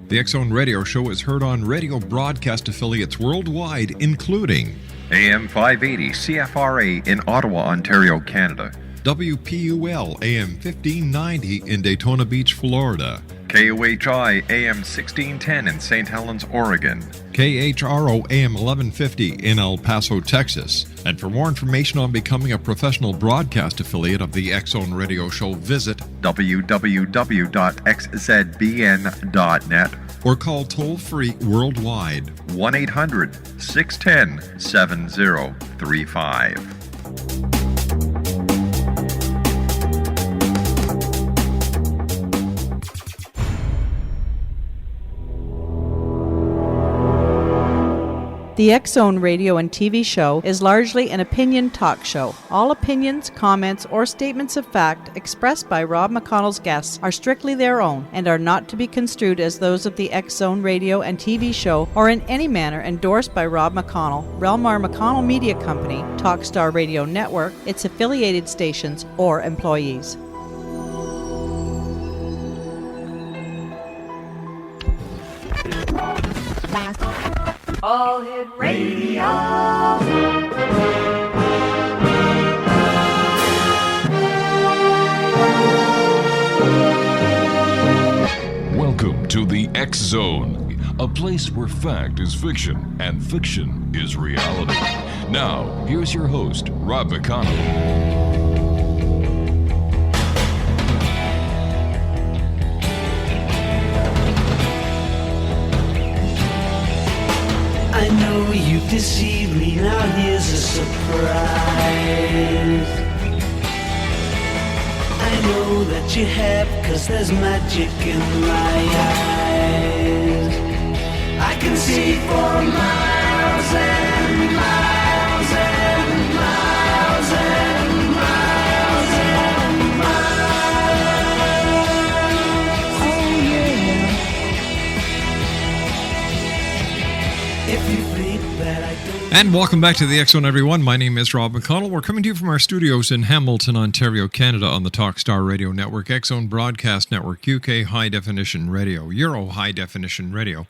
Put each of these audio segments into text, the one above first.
The X Zone Radio Show is heard on radio broadcast affiliates worldwide, including AM 580 CFRA in Ottawa, Ontario, Canada. WPUL AM 1590 in Daytona Beach, Florida. KOHI AM 1610 in St. Helens, Oregon. KHRO AM 1150 in El Paso, Texas. And for more information on becoming a professional broadcast affiliate of the X Zone Radio Show, visit www.xzbn.net or call toll-free worldwide 1-800-610-7035. The X Zone radio and TV show is largely an opinion talk show. All opinions, comments, or statements of fact expressed by Rob McConnell's guests are strictly their own and are not to be construed as those of the X Zone radio and TV show or in any manner endorsed by Rob McConnell, REL-MAR McConnell Media Company, Talkstar Radio Network, its affiliated stations, or employees. All Hit Radio. Welcome to the X Zone, a place where fact is fiction and fiction is reality. Now, here's your host, Rob McConnell. I know you've deceived me, now here's a surprise. I know that you have, 'cause there's magic in my eyes. I can see for miles and miles and miles and miles and miles. Oh yeah. If you think that I don't... And welcome back to the X Zone, everyone. My name is Rob McConnell. We're coming to you from our studios in Hamilton, Ontario, Canada, on the Talkstar Radio Network, X Zone Broadcast Network, UK High Definition Radio, Euro High Definition Radio,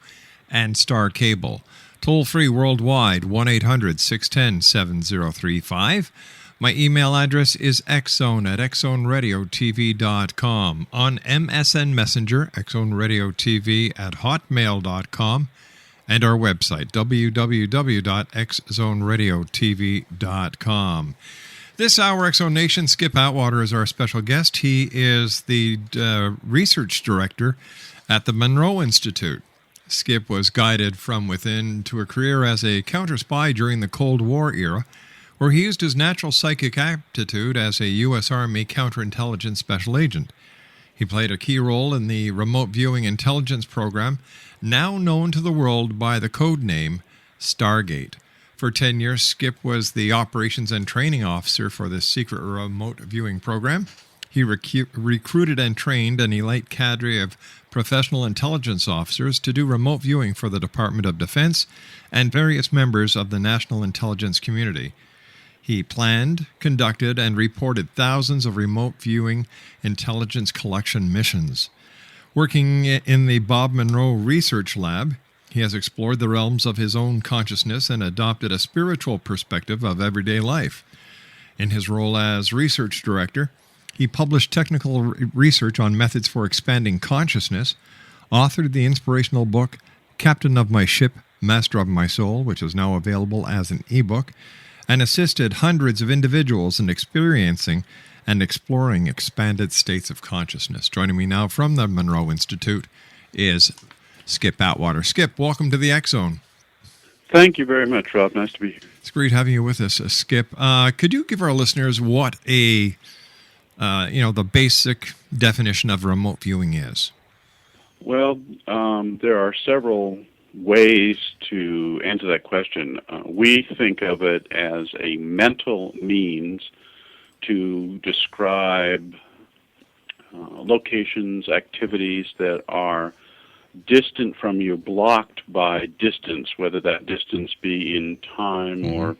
and Star Cable. Toll-free worldwide, 1-800-610-7035. My email address is xzone@xzoneradiotv.com. On MSN Messenger, xzoneradiotv@hotmail.com. And our website, www.xzoneradiotv.com. This hour, X Zone Nation, Skip Atwater is our special guest. He is the research director at the Monroe Institute. Skip was guided from within to a career as a counter-spy during the Cold War era, where he used his natural psychic aptitude as a U.S. Army counterintelligence special agent. He played a key role in the remote viewing intelligence program, now known to the world by the code name Stargate. For 10 years, Skip was the operations and training officer for this secret remote viewing program. He recruited and trained an elite cadre of professional intelligence officers to do remote viewing for the Department of Defense and various members of the national intelligence community. He planned, conducted, and reported thousands of remote viewing intelligence collection missions. Working in the Bob Monroe Research Lab, he has explored the realms of his own consciousness and adopted a spiritual perspective of everyday life. In his role as research director, he published technical research on methods for expanding consciousness, authored the inspirational book Captain of My Ship, Master of My Soul, which is now available as an ebook, and assisted hundreds of individuals in experiencing and exploring expanded states of consciousness. Joining me now from the Monroe Institute is Skip Atwater. Skip, welcome to the X Zone. Thank you very much, Rob. Nice to be here. It's great having you with us, Skip. Could you give our listeners what the basic definition of remote viewing is? Well, there are several ways to answer that question. We think of it as a mental means to describe locations, activities that are distant from you, blocked by distance, whether that distance be in time or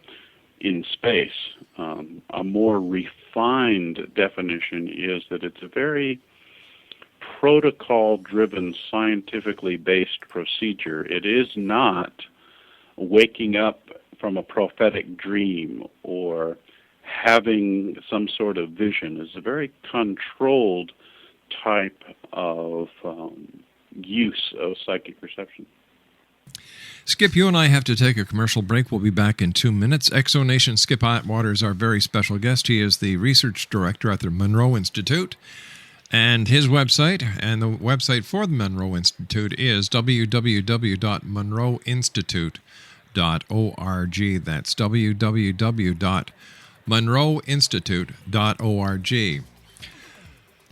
in space. A more refined definition is that it's a very protocol-driven, scientifically based procedure. It is not waking up from a prophetic dream or having some sort of vision. It's a very controlled type of use of psychic perception. Skip, you and I have to take a commercial break. We'll be back in 2 minutes. Exonation Skip Atwater is our very special guest. He is the research director at the Monroe Institute. And his website, and the website for the Monroe Institute, is www.monroeinstitute.org. That's www.monroeinstitute.org.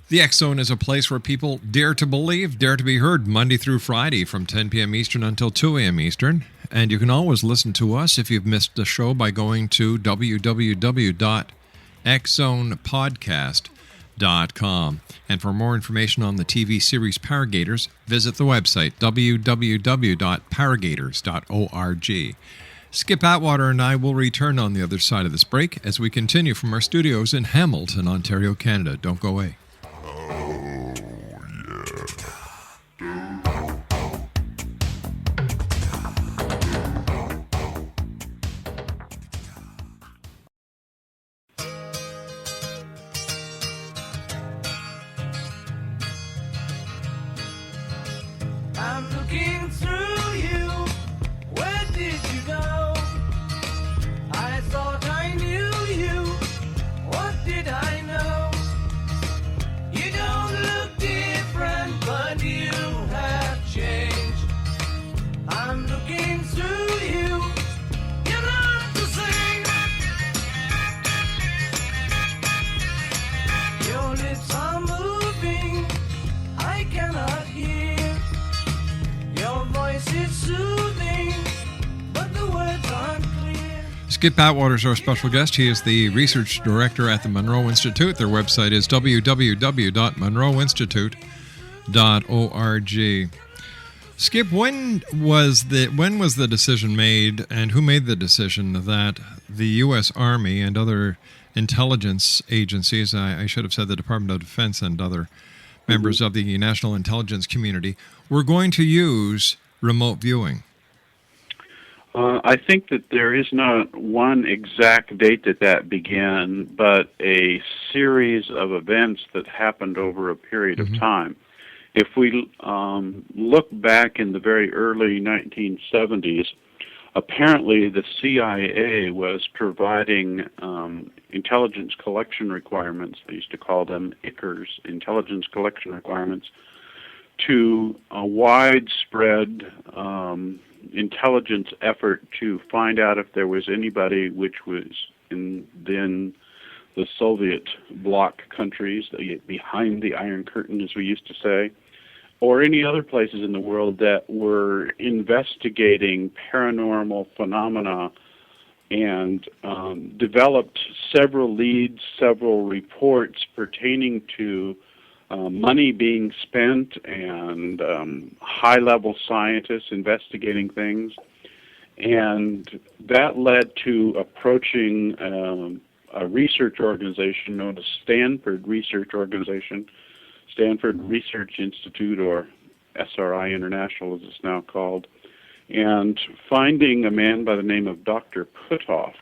The X Zone is a place where people dare to believe, dare to be heard, Monday through Friday from 10 p.m. Eastern until 2 a.m. Eastern. And you can always listen to us if you've missed the show by going to www.xzonepodcast.com. And for more information on the TV series Paragators, visit the website www.paragators.org. Skip Atwater and I will return on the other side of this break as we continue from our studios in Hamilton, Ontario, Canada. Don't go away. I'm looking through you. Where did you go? I thought I knew you. What did I know? You don't look different, but you have changed. I'm looking through you. You're not the same. Your lips are moving. I cannot hear. Your voice is soothing, but the words aren't clear. Skip Atwater is our special guest. He is the research director at the Monroe Institute. Their website is www.monroeinstitute.org. Skip, when was the decision made, and who made the decision that the U.S. Army and other intelligence agencies, I should have said the Department of Defense and other members of the national intelligence community, were going to use remote viewing? I think that there is not one exact date that began, but a series of events that happened over a period of time. If we look back in the very early 1970s, apparently the CIA was providing intelligence collection requirements. They used to call them ICRs, intelligence collection requirements, to a widespread intelligence effort to find out if there was anybody which was in then the Soviet bloc countries, behind the Iron Curtain, as we used to say, or any other places in the world that were investigating paranormal phenomena, and developed several leads, several reports pertaining to money being spent and high-level scientists investigating things. And that led to approaching a research organization known as Stanford Research Organization, Stanford Research Institute, or SRI International as it's now called, and finding a man by the name of Dr. Puthoff,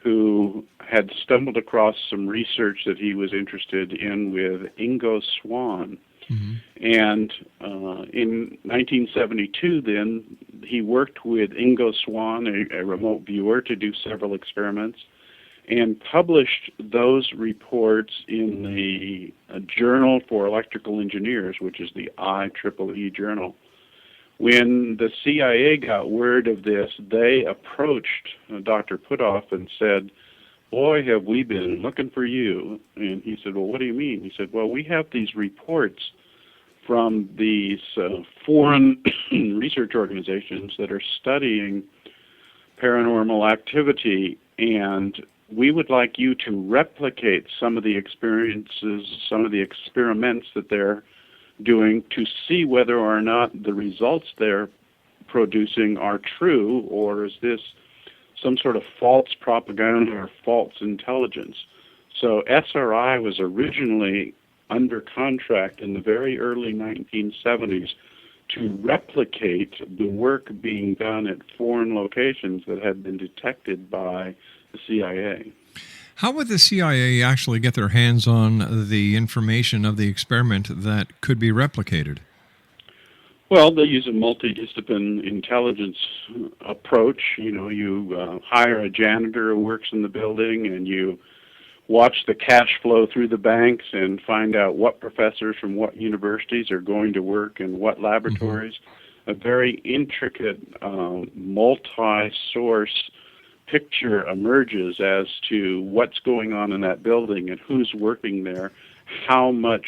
who had stumbled across some research that he was interested in with Ingo Swann. And in 1972, then, he worked with Ingo Swann, a remote viewer, to do several experiments, and published those reports in the Journal for Electrical Engineers, which is the IEEE journal. When the CIA got word of this, they approached Dr. Puthoff and said, "Boy, have we been looking for you." And he said, "Well, what do you mean?" He said, "Well, we have these reports from these foreign research organizations that are studying paranormal activity, and we would like you to replicate some of the experiences, some of the experiments that they're doing to see whether or not the results they're producing are true, or is this some sort of false propaganda or false intelligence." So SRI was originally under contract in the very early 1970s to replicate the work being done at foreign locations that had been detected by the CIA. How would the CIA actually get their hands on the information of the experiment that could be replicated? Well, they use a multidiscipline intelligence approach. You hire a janitor who works in the building, and you watch the cash flow through the banks and find out what professors from what universities are going to work in what laboratories. Mm-hmm. A very intricate, multi-source picture emerges as to what's going on in that building and who's working there, how much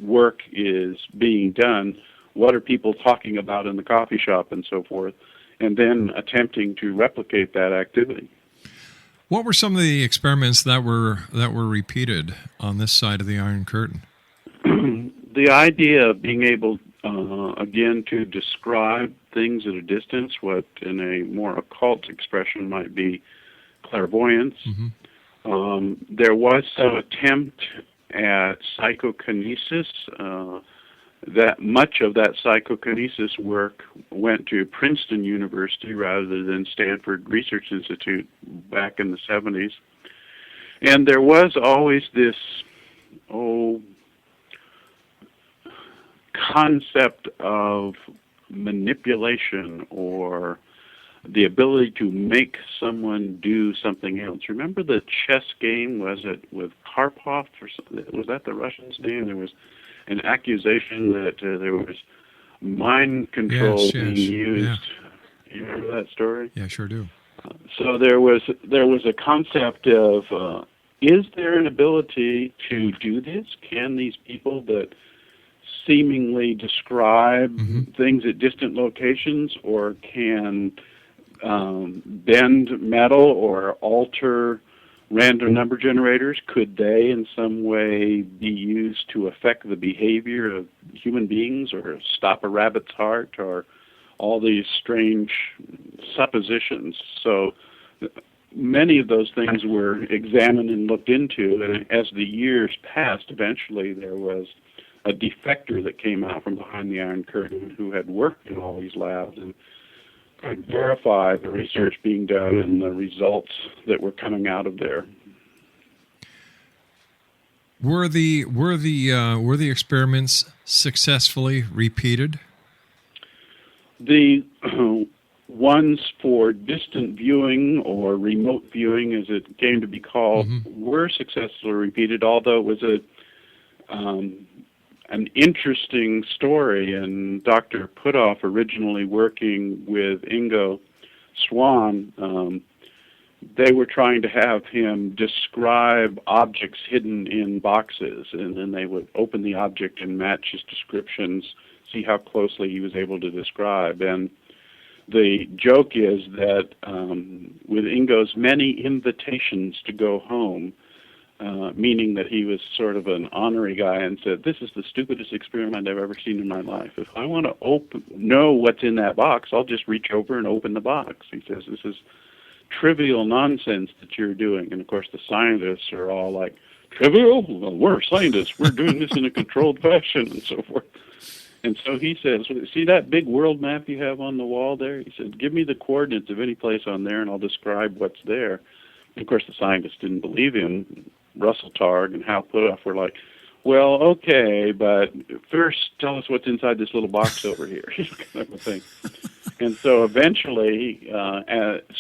work is being done, what are people talking about in the coffee shop, and so forth, and then attempting to replicate that activity. What were some of the experiments that were repeated on this side of the Iron Curtain? The idea of being able, again, to describe things at a distance, what in a more occult expression might be clairvoyance. Mm-hmm. There was some attempt at psychokinesis. That much of that psychokinesis work went to Princeton University rather than Stanford Research Institute back in the 70s. And there was always this, concept of manipulation or the ability to make someone do something else. Remember the chess game, was it with Karpov, or something? Was that the Russian's name? There was an accusation that there was mind control being used. Yeah. You remember that story? Yeah, sure do. So there was a concept of, is there an ability to do this? Can these people that seemingly describe things at distant locations or can bend metal or alter random number generators, could they in some way be used to affect the behavior of human beings or stop a rabbit's heart, or all these strange suppositions? So many of those things were examined and looked into, and as the years passed, eventually there was a defector that came out from behind the Iron Curtain who had worked in all these labs and could verify the research being done and the results that were coming out of there. Were the experiments successfully repeated? The ones for distant viewing or remote viewing, as it came to be called, were successfully repeated, although it was an interesting story, and Dr. Puthoff, originally working with Ingo Swann, they were trying to have him describe objects hidden in boxes, and then they would open the object and match his descriptions, see how closely he was able to describe. And the joke is that with Ingo's many invitations to go home, meaning that he was sort of an honorary guy and said, this is the stupidest experiment I've ever seen in my life. If I want to know what's in that box, I'll just reach over and open the box. He says, this is trivial nonsense that you're doing. And of course the scientists are all like, trivial? Well, we're scientists. We're doing this in a controlled fashion and so forth. And so he says, see that big world map you have on the wall there? He said, give me the coordinates of any place on there and I'll describe what's there. And of course the scientists didn't believe him. Russell Targ and Hal Puthoff were like, well, okay, but first tell us what's inside this little box over here, kind of a thing. And so eventually,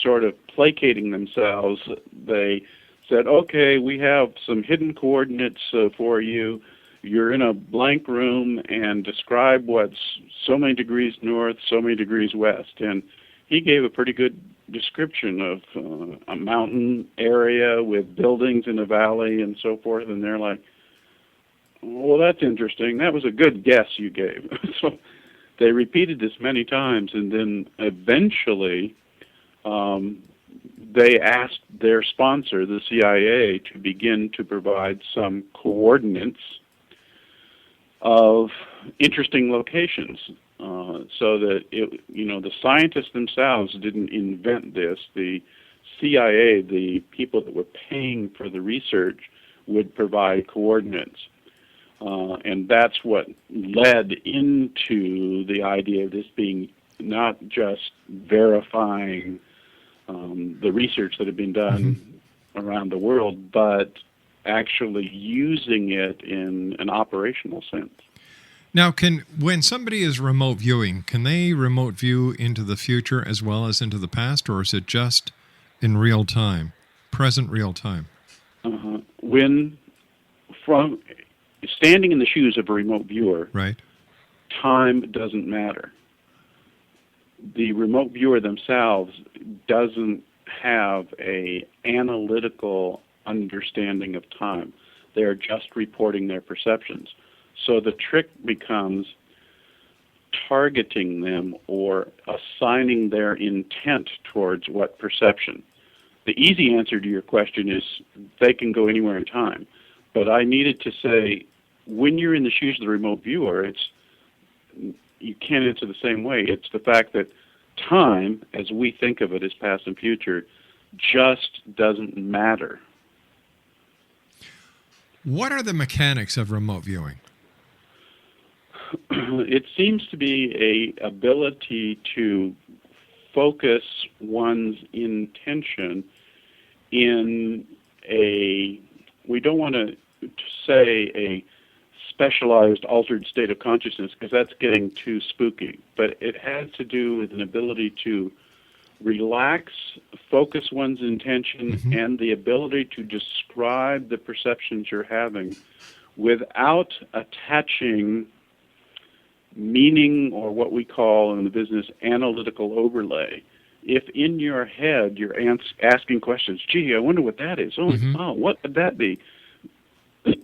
sort of placating themselves, they said, okay, we have some hidden coordinates for you. You're in a blank room and describe what's so many degrees north, so many degrees west. And he gave a pretty good description of a mountain area with buildings in a valley and so forth, and they're like, well, that's interesting. That was a good guess you gave. So they repeated this many times, and then eventually they asked their sponsor, the CIA, to begin to provide some coordinates of interesting locations. So that the scientists themselves didn't invent this. The CIA, the people that were paying for the research, would provide coordinates. And that's what led into the idea of this being not just verifying the research that had been done around the world, but actually using it in an operational sense. Now, when somebody is remote viewing, can they remote view into the future as well as into the past, or is it just in real time, present real time? When from standing in the shoes of a remote viewer, Right. time doesn't matter. The remote viewer themselves doesn't have a analytical understanding of time. They are just reporting their perceptions. So the trick becomes targeting them or assigning their intent towards what perception. The easy answer to your question is they can go anywhere in time. But I needed to say, when you're in the shoes of the remote viewer, you can't answer the same way. It's the fact that time, as we think of it as past and future, just doesn't matter. What are the mechanics of remote viewing? It seems to be a ability to focus one's intention in we don't want to say a specialized altered state of consciousness because that's getting too spooky, but it has to do with an ability to relax, focus one's intention, and the ability to describe the perceptions you're having without attaching meaning, or what we call in the business analytical overlay. If in your head you're asking questions, gee, I wonder what that is. Oh, what would that be?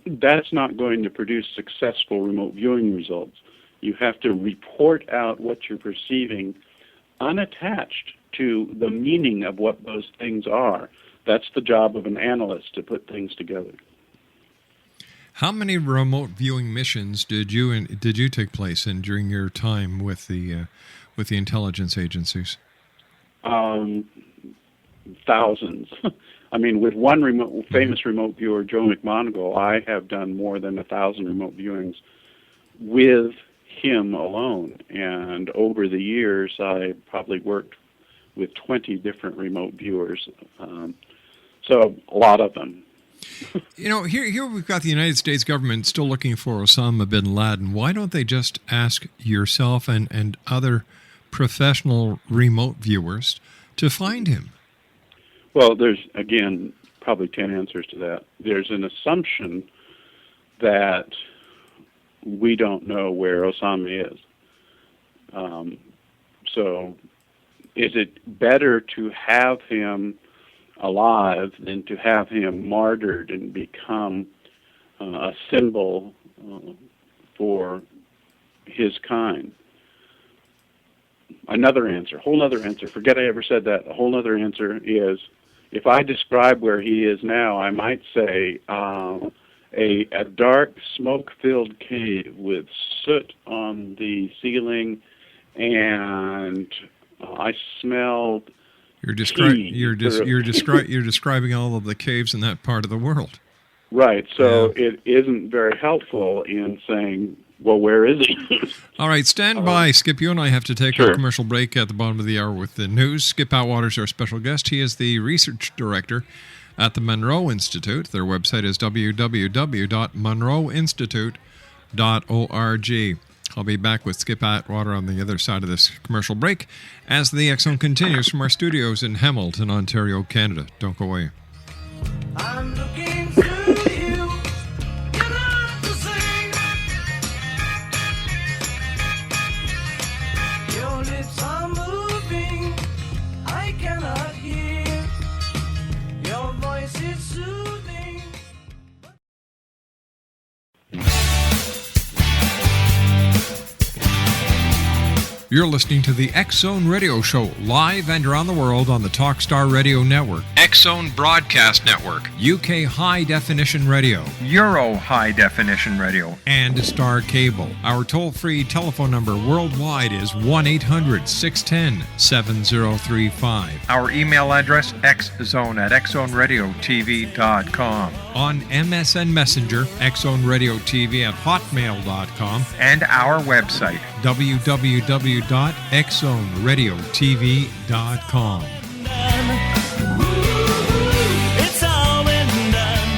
That's not going to produce successful remote viewing results. You have to report out what you're perceiving unattached to the meaning of what those things are. That's the job of an analyst, to put things together. How many remote viewing missions did you take place in during your time with the intelligence agencies? Thousands. I mean, with one famous remote viewer, Joe McMoneagle, I have done more than 1,000 remote viewings with him alone. And over the years, I probably worked with 20 different remote viewers. So a lot of them. You know, here we've got the United States government still looking for Osama bin Laden. Why don't they just ask yourself and other professional remote viewers to find him? Well, there's, again, probably 10 answers to that. There's an assumption that we don't know where Osama is. So is it better to have him alive than to have him martyred and become a symbol for his kind? Another answer, whole other answer, forget I ever said that, a whole other answer is, if I describe where he is now, I might say a dark, smoke-filled cave with soot on the ceiling, and I smelled You're describing all of the caves in that part of the world. Right. So it isn't very helpful in saying, well, where is he? All right, stand by. Skip, you and I have to take Sure. our commercial break at the bottom of the hour with the news. Skip Atwater is our special guest. He is the research director at the Monroe Institute. Their website is www.monroeinstitute.org. I'll be back with Skip Atwater on the other side of this commercial break as the X-Zone continues from our studios in Hamilton, Ontario, Canada. Don't go away. I'm looking through you. You love to sing. Your lips are moving. I cannot hear. Your voice is soothing. You're listening to the X-Zone Radio Show, live and around the world on the Talkstar Radio Network, X-Zone Broadcast Network, UK High Definition Radio, Euro High Definition Radio, and Star Cable. Our toll-free telephone number worldwide is 1-800-610-7035. Our email address, xzone@xzoneradiotv.com. On MSN Messenger, xzoneradiotv@hotmail.com, And our website, www.xzoneradiotv.com. It's all been done.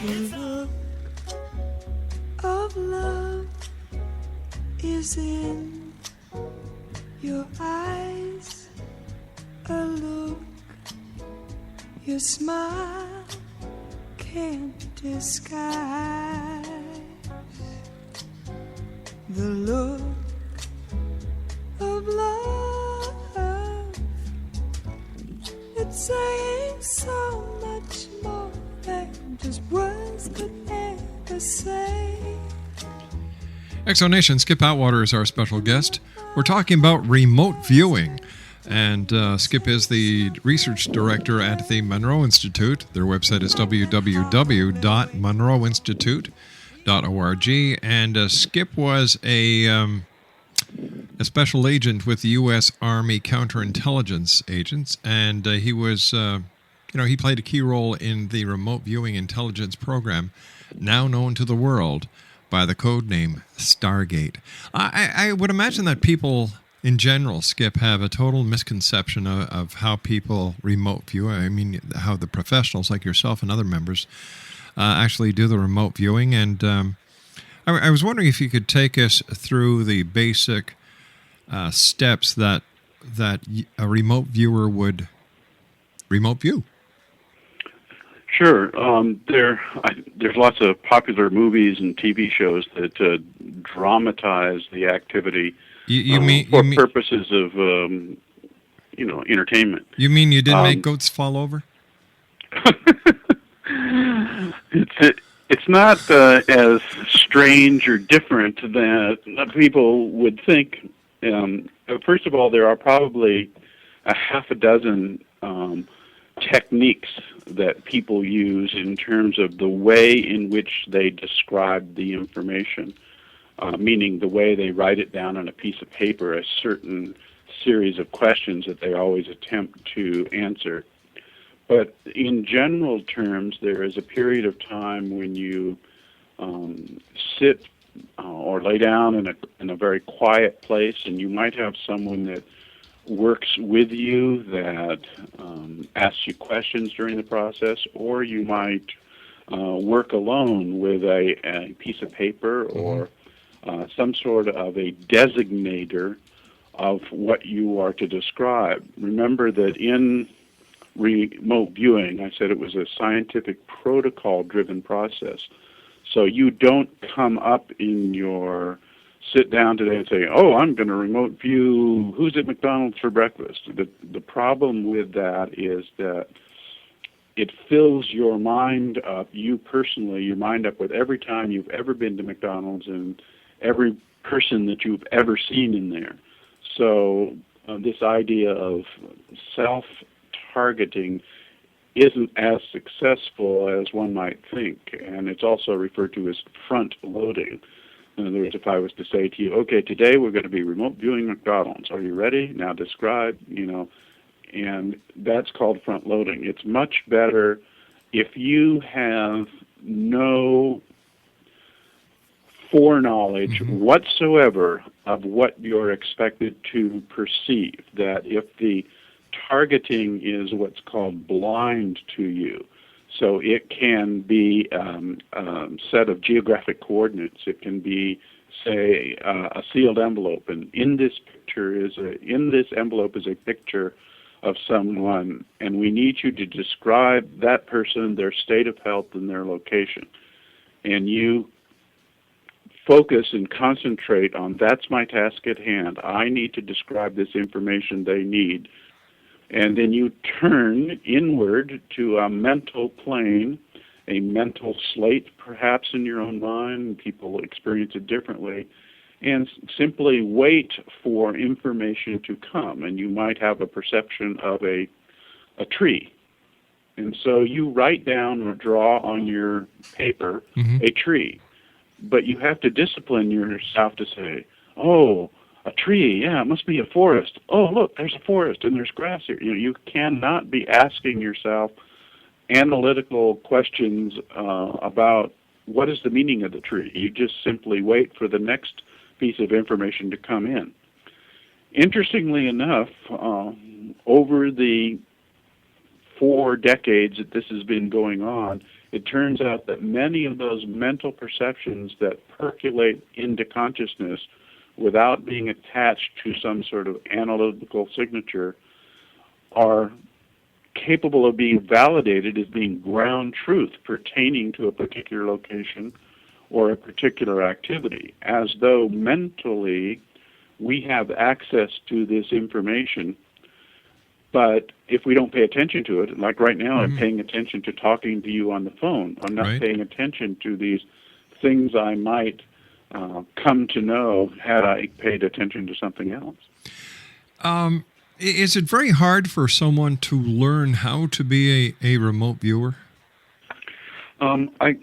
The look of love is in your eyes. A look your smile can't disguise. The look of love, it's saying so much more than just words could ever say. Exonation, Skip Atwater is our special guest. We're talking about remote viewing. And Skip is the research director at the Monroe Institute. Their website is www.monroeinstitute.org. And Skip was a special agent with the U.S. Army counterintelligence agents, and he was, he played a key role in the remote viewing intelligence program, now known to the world by the code name Stargate. I would imagine that people in general, Skip, have a total misconception of how people remote view. I mean, how the professionals like yourself and other members actually do the remote viewing. And I was wondering if you could take us through the basic steps that a remote viewer would remote view. Sure. There's lots of popular movies and TV shows that dramatize the activity for purposes of entertainment. You mean you didn't make goats fall over? It's not as strange or different that people would think. First of all, there are probably a half a dozen techniques that people use in terms of the way in which they describe the information, meaning the way they write it down on a piece of paper, a certain series of questions that they always attempt to answer. But in general terms, there is a period of time when you sit or lay down in a very quiet place, and you might have someone that works with you that asks you questions during the process, or you might work alone with a piece of paper or some sort of a designator of what you are to describe. Remember that in remote viewing, I said it was a scientific protocol-driven process. So you don't come up in your sit down today and say, oh, I'm going to remote view who's at McDonald's for breakfast. The problem with that is that it fills your mind up, you personally, your mind up with every time you've ever been to McDonald's and every person that you've ever seen in there. So this idea of self-targeting isn't as successful as one might think, and it's also referred to as front-loading. In other words, if I was to say to you, okay, today we're going to be remote viewing McDonald's. Are you ready? Now describe, and that's called front-loading. It's much better if you have no foreknowledge whatsoever of what you're expected to perceive, that if the targeting is what's called blind to you. So it can be a set of geographic coordinates. It can be, say, a sealed envelope, and in this envelope is a picture of someone, and we need you to describe that person, their state of health, and their location. And you focus and concentrate on, that's my task at hand. I need to describe this information they need. And then you turn inward to a mental plane, a mental slate perhaps in your own mind. People experience it differently. and simply wait for information to come. And you might have a perception of a tree. And so you write down or draw on your paper a tree. But you have to discipline yourself to say, oh, a tree, yeah, it must be a forest. Oh, look, there's a forest and there's grass here. You cannot be asking yourself analytical questions about what is the meaning of the tree. You just simply wait for the next piece of information to come in. Interestingly enough, over the 4 decades that this has been going on, it turns out that many of those mental perceptions that percolate into consciousness without being attached to some sort of analytical signature are capable of being validated as being ground truth pertaining to a particular location or a particular activity, as though mentally we have access to this information. But if we don't pay attention to it, like right now I'm paying attention to talking to you on the phone, I'm not paying attention to these things I might come to know had I paid attention to something else. Is it very hard for someone to learn how to be a remote viewer? I've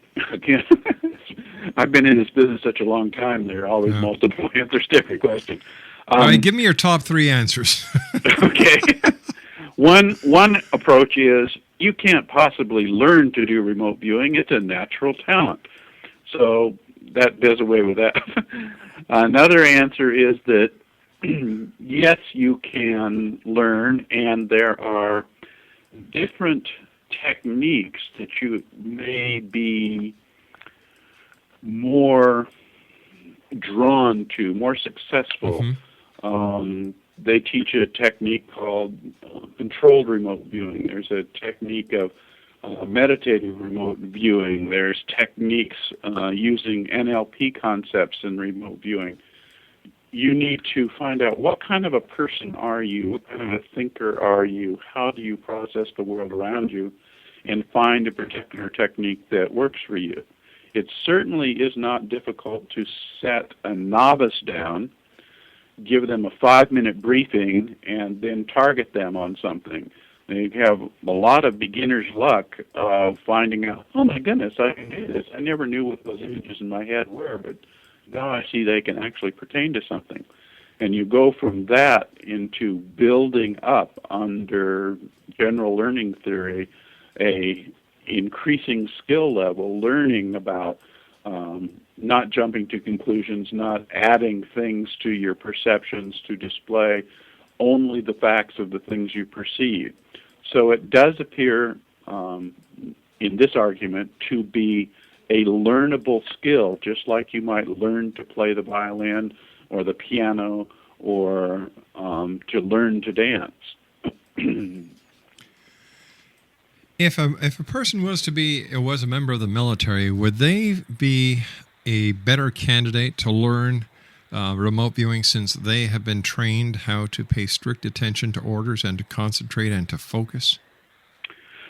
been in this business such a long time, there are always multiple answers to every question. All right, give me your top 3 answers. Okay. One approach is you can't possibly learn to do remote viewing. It's a natural talent. So that does away with that. Another answer is that yes, you can learn, and there are different techniques that you may be more drawn to, more successful. They teach a technique called controlled remote viewing. There's a technique of meditative remote viewing. There's techniques using NLP concepts in remote viewing. You need to find out what kind of a person are you, what kind of a thinker are you, how do you process the world around you, and find a particular technique that works for you. It certainly is not difficult to set a novice down, give them a 5-minute briefing, and then target them on something. They have a lot of beginner's luck of finding out, oh my goodness, I can do this. I never knew what those images in my head were, but now I see they can actually pertain to something. And you go from that into building up under general learning theory a increasing skill level, learning about not jumping to conclusions, not adding things to your perceptions to display only the facts of the things you perceive. So it does appear in this argument to be a learnable skill, just like you might learn to play the violin or the piano or to learn to dance. If a person was a member of the military, would they be a better candidate to learn remote viewing since they have been trained how to pay strict attention to orders and to concentrate and to focus?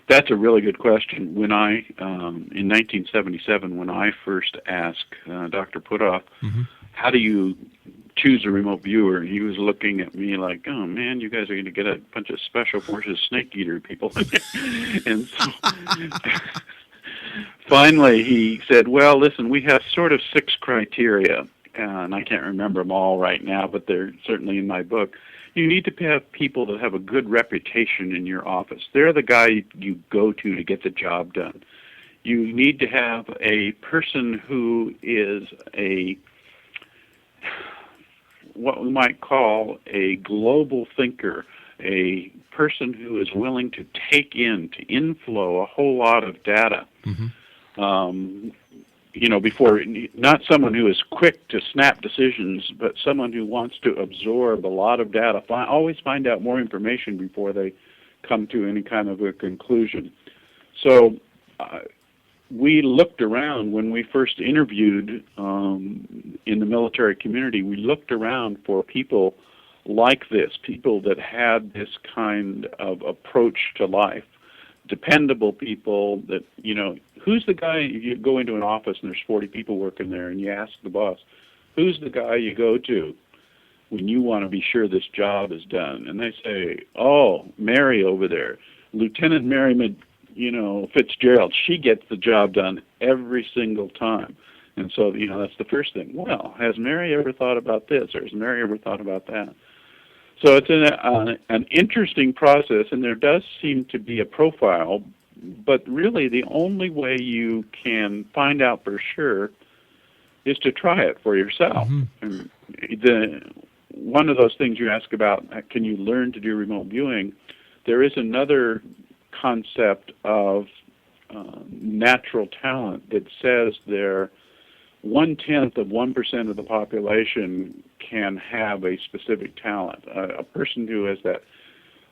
That's a really good question. When in 1977, when I first asked Dr. Putoff, how do you choose a remote viewer, and he was looking at me like, oh man, you guys are going to get a bunch of special forces snake eater people. And so finally he said, well, listen, we have sort of 6 criteria, and I can't remember them all right now, but they're certainly in my book. You need to have people that have a good reputation in your office. They're the guy you go to get the job done. You need to have a person who is what we might call a global thinker, a person who is willing to take in, to inflow a whole lot of data. Before, not someone who is quick to snap decisions, but someone who wants to absorb a lot of data, always find out more information before they come to any kind of a conclusion. So we looked around when we first interviewed in the military community. We looked around for people like this, people that had this kind of approach to life, dependable people that, who's the guy, you go into an office and there's 40 people working there and you ask the boss, who's the guy you go to when you want to be sure this job is done? And they say, oh, Mary over there, Lieutenant Mary Fitzgerald, she gets the job done every single time. And so, that's the first thing. Well, has Mary ever thought about this, or has Mary ever thought about that? So it's an interesting process, and there does seem to be a profile, but really the only way you can find out for sure is to try it for yourself. And one of those things you ask about, can you learn to do remote viewing? There is another concept of natural talent that says 0.1% of the population can have a specific talent. A person who has that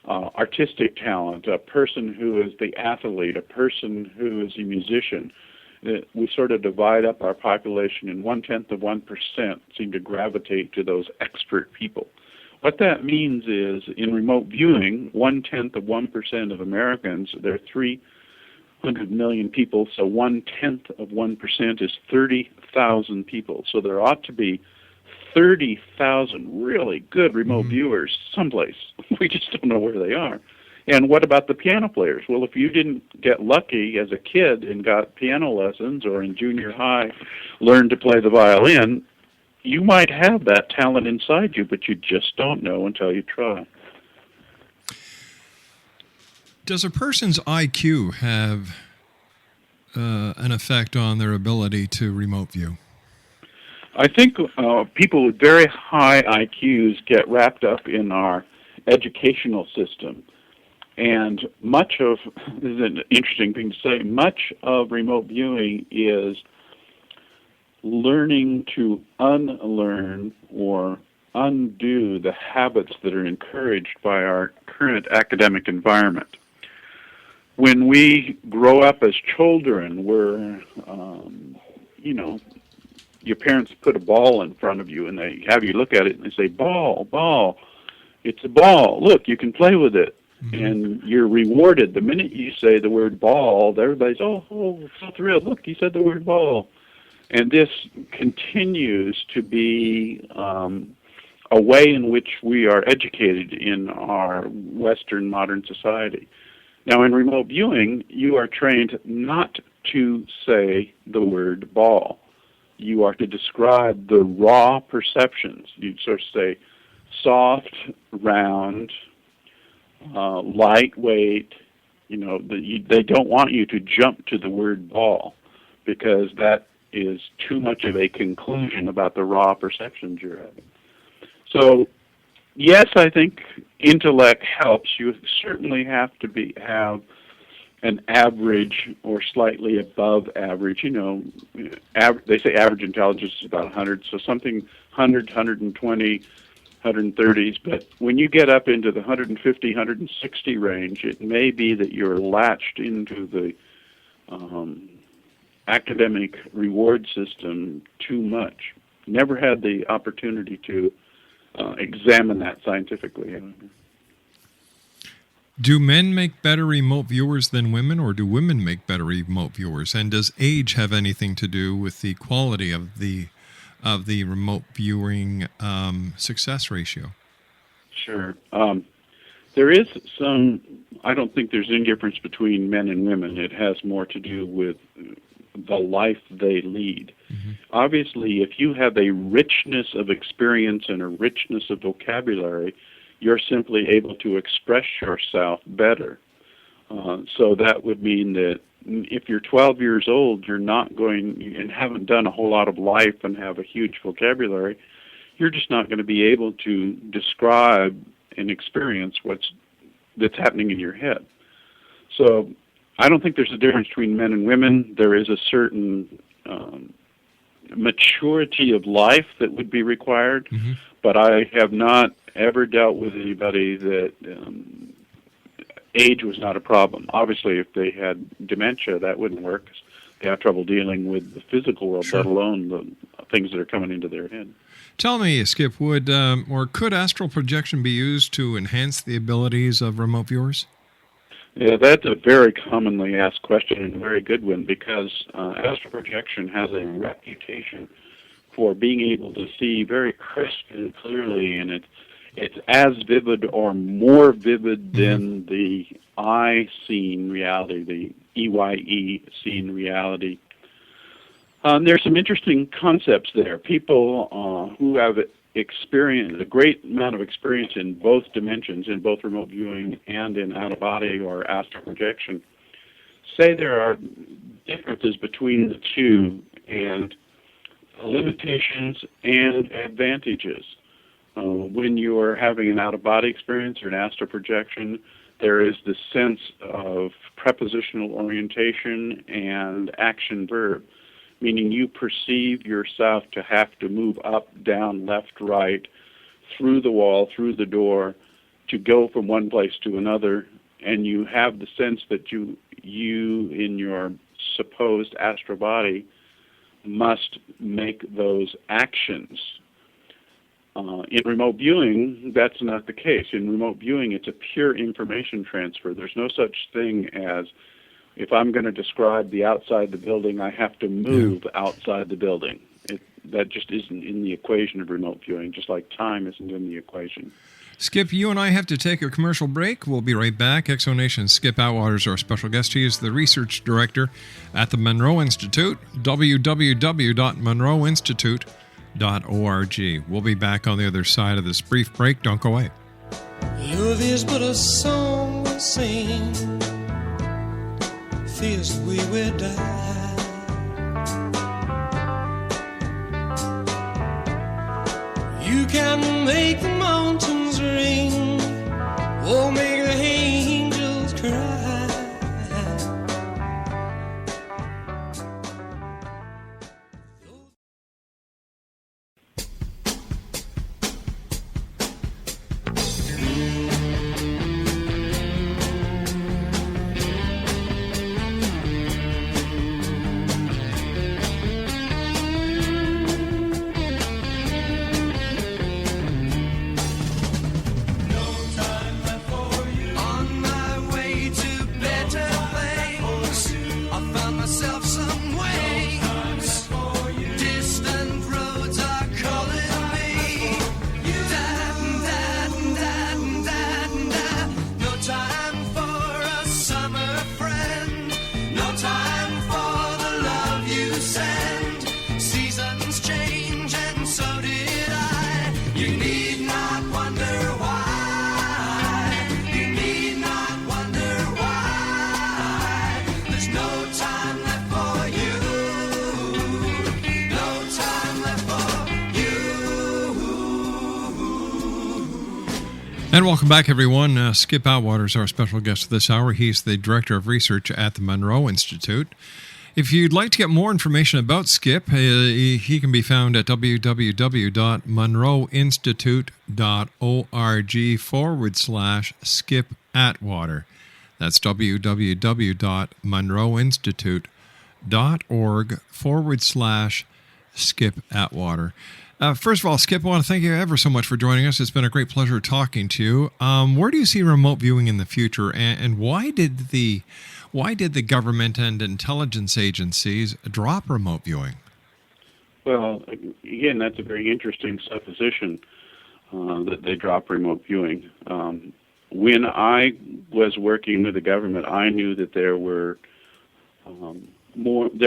artistic talent, a person who is the athlete, a person who is a musician. We sort of divide up our population, and 0.1% seem to gravitate to those expert people. What that means is, in remote viewing, 0.1% of Americans, there are 300 million people, so 0.1% is 30,000 people. So there ought to be 30,000 really good remote viewers someplace. We just don't know where they are. And what about the piano players? Well, if you didn't get lucky as a kid and got piano lessons, or in junior high learned to play the violin, you might have that talent inside you, but you just don't know until you try. Does a person's IQ have an effect on their ability to remote view? I think people with very high IQs get wrapped up in our educational system. And much of, this is an interesting thing to say, much of remote viewing is learning to unlearn or undo the habits that are encouraged by our current academic environment. When we grow up as children, we're, your parents put a ball in front of you and they have you look at it and they say, ball, ball. It's a ball. Look, you can play with it. And you're rewarded. The minute you say the word ball, everybody's, oh, so thrilled. Look, he said the word ball. And this continues to be a way in which we are educated in our Western modern society. Now, in remote viewing, you are trained not to say the word ball. You are to describe the raw perceptions. You sort of say soft, round, lightweight. They don't want you to jump to the word ball, because that is too much of a conclusion about the raw perceptions you're having. So, yes, I think intellect helps. You certainly have to have an average or slightly above average. They say average intelligence is about 100, so something 100, 120, 130s, but when you get up into the 150, 160 range, it may be that you're latched into the academic reward system too much. Never had the opportunity to examine that scientifically. Do men make better remote viewers than women, or do women make better remote viewers? And does age have anything to do with the quality of the remote viewing success ratio? Sure. There is some, I don't think there's any difference between men and women. It has more to do with the life they lead. Obviously, if you have a richness of experience and a richness of vocabulary, you're simply able to express yourself better. So that would mean that if you're 12 years old, you're not going and haven't done a whole lot of life and have a huge vocabulary, you're just not going to be able to describe and experience that's happening in your head. So I don't think there's a difference between men and women. There is a certain maturity of life that would be required, but I have not ever dealt with anybody that age was not a problem. Obviously, if they had dementia, that wouldn't work. They have trouble dealing with the physical world, let alone the things that are coming into their head. Tell me, Skip, would or could astral projection be used to enhance the abilities of remote viewers? Yeah, that's a very commonly asked question and a very good one, because astral projection has a reputation for being able to see very crisp and clearly, and it's as vivid or more vivid than the eye seen reality, the EYE seen reality. There's some interesting concepts there. People who have experienced a great amount of experience in both dimensions, in both remote viewing and in out-of-body or astral projection, say there are differences between the two and limitations and advantages. When you are having an out-of-body experience or an astral projection, there is the sense of prepositional orientation and action-verb, meaning you perceive yourself to have to move up, down, left, right, through the wall, through the door, to go from one place to another, and you have the sense that you in your supposed astral body must make those actions. In remote viewing, that's not the case. In remote viewing, it's a pure information transfer. There's no such thing as, if I'm going to describe the outside the building, I have to move outside the building. That just isn't in the equation of remote viewing, just like time isn't in the equation. Skip, you and I have to take a commercial break. We'll be right back. Exonation Skip Atwater is our special guest. He is the research director at the Monroe Institute, www.monroeinstitute.org. We'll be back on the other side of this brief break. Don't go away. Love is but a song we sing, feels we will die. You can make the mountains ring, or make the angels cry. And welcome back, everyone. Skip Atwater is our special guest this hour. He's the Director of Research at the Monroe Institute. If you'd like to get more information about Skip, he can be found at www.monroeinstitute.org/Skip Atwater. That's www.monroeinstitute.org/Skip Atwater. First of all, Skip, I want to thank you ever so much for joining us. It's been a great pleasure talking to you. Where do you see remote viewing in the future, and why did the government and intelligence agencies drop remote viewing? Well, again, that's a very interesting supposition that they drop remote viewing. When I was working with the government, I knew that there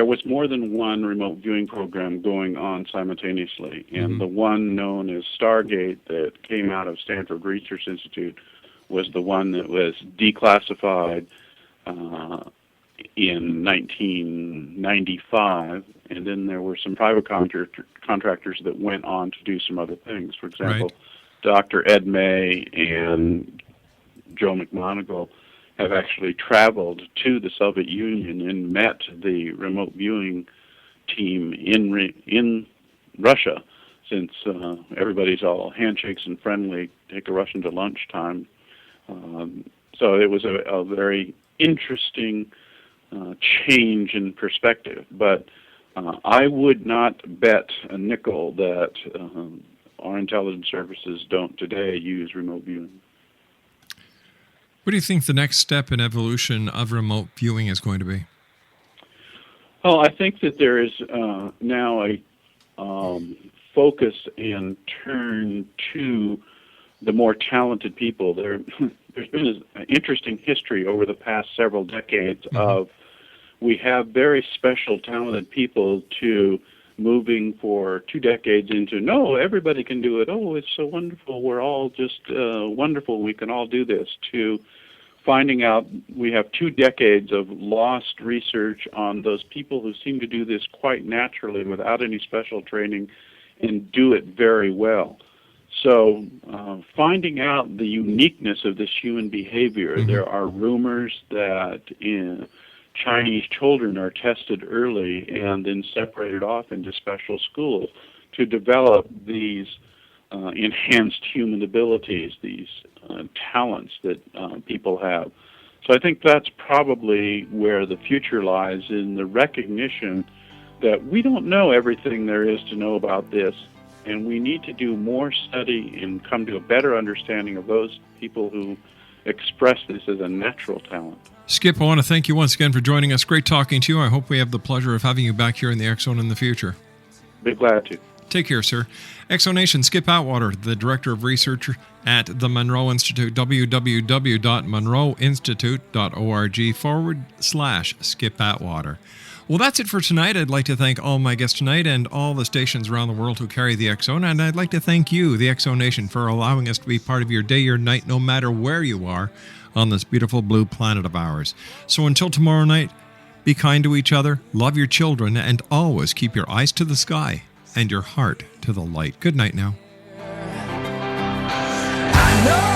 was more than one remote viewing program going on simultaneously, and the one known as Stargate that came out of Stanford Research Institute was the one that was declassified in 1995, and then there were some private contractors that went on to do some other things. For example, Dr. Ed May and Joe McMoneagle have actually traveled to the Soviet Union and met the remote viewing team in Russia, since everybody's all handshakes and friendly, take a Russian to lunchtime. So it was a very interesting change in perspective. But I would not bet a nickel that our intelligence services don't today use remote viewing. What do you think the next step in evolution of remote viewing is going to be? Well, I think that there is now focus and turn to the more talented people. There's been an interesting history over the past several decades of we have very special talented people to moving for 2 decades into, no, everybody can do it. Oh, it's so wonderful. We're all just wonderful. We can all do this. To finding out we have 2 decades of lost research on those people who seem to do this quite naturally without any special training and do it very well. So finding out the uniqueness of this human behavior, there are rumors that Chinese children are tested early and then separated off into special schools to develop these enhanced human abilities, these talents that people have. So I think that's probably where the future lies, in the recognition that we don't know everything there is to know about this, and we need to do more study and come to a better understanding of those people who express this as a natural talent. Skip, I want to thank you once again for joining us. Great talking to you. I hope we have the pleasure of having you back here in the X Zone in the future. Be glad to. Take care, sir. Exonation, Skip Atwater, the Director of Research at the Monroe Institute, www.monroeinstitute.org/Skip Atwater. Well, that's it for tonight. I'd like to thank all my guests tonight and all the stations around the world who carry the X Zone. And I'd like to thank you, the X Zone Nation, for allowing us to be part of your day or night, no matter where you are on this beautiful blue planet of ours. So until tomorrow night, be kind to each other, love your children, and always keep your eyes to the sky and your heart to the light. Good night now. I know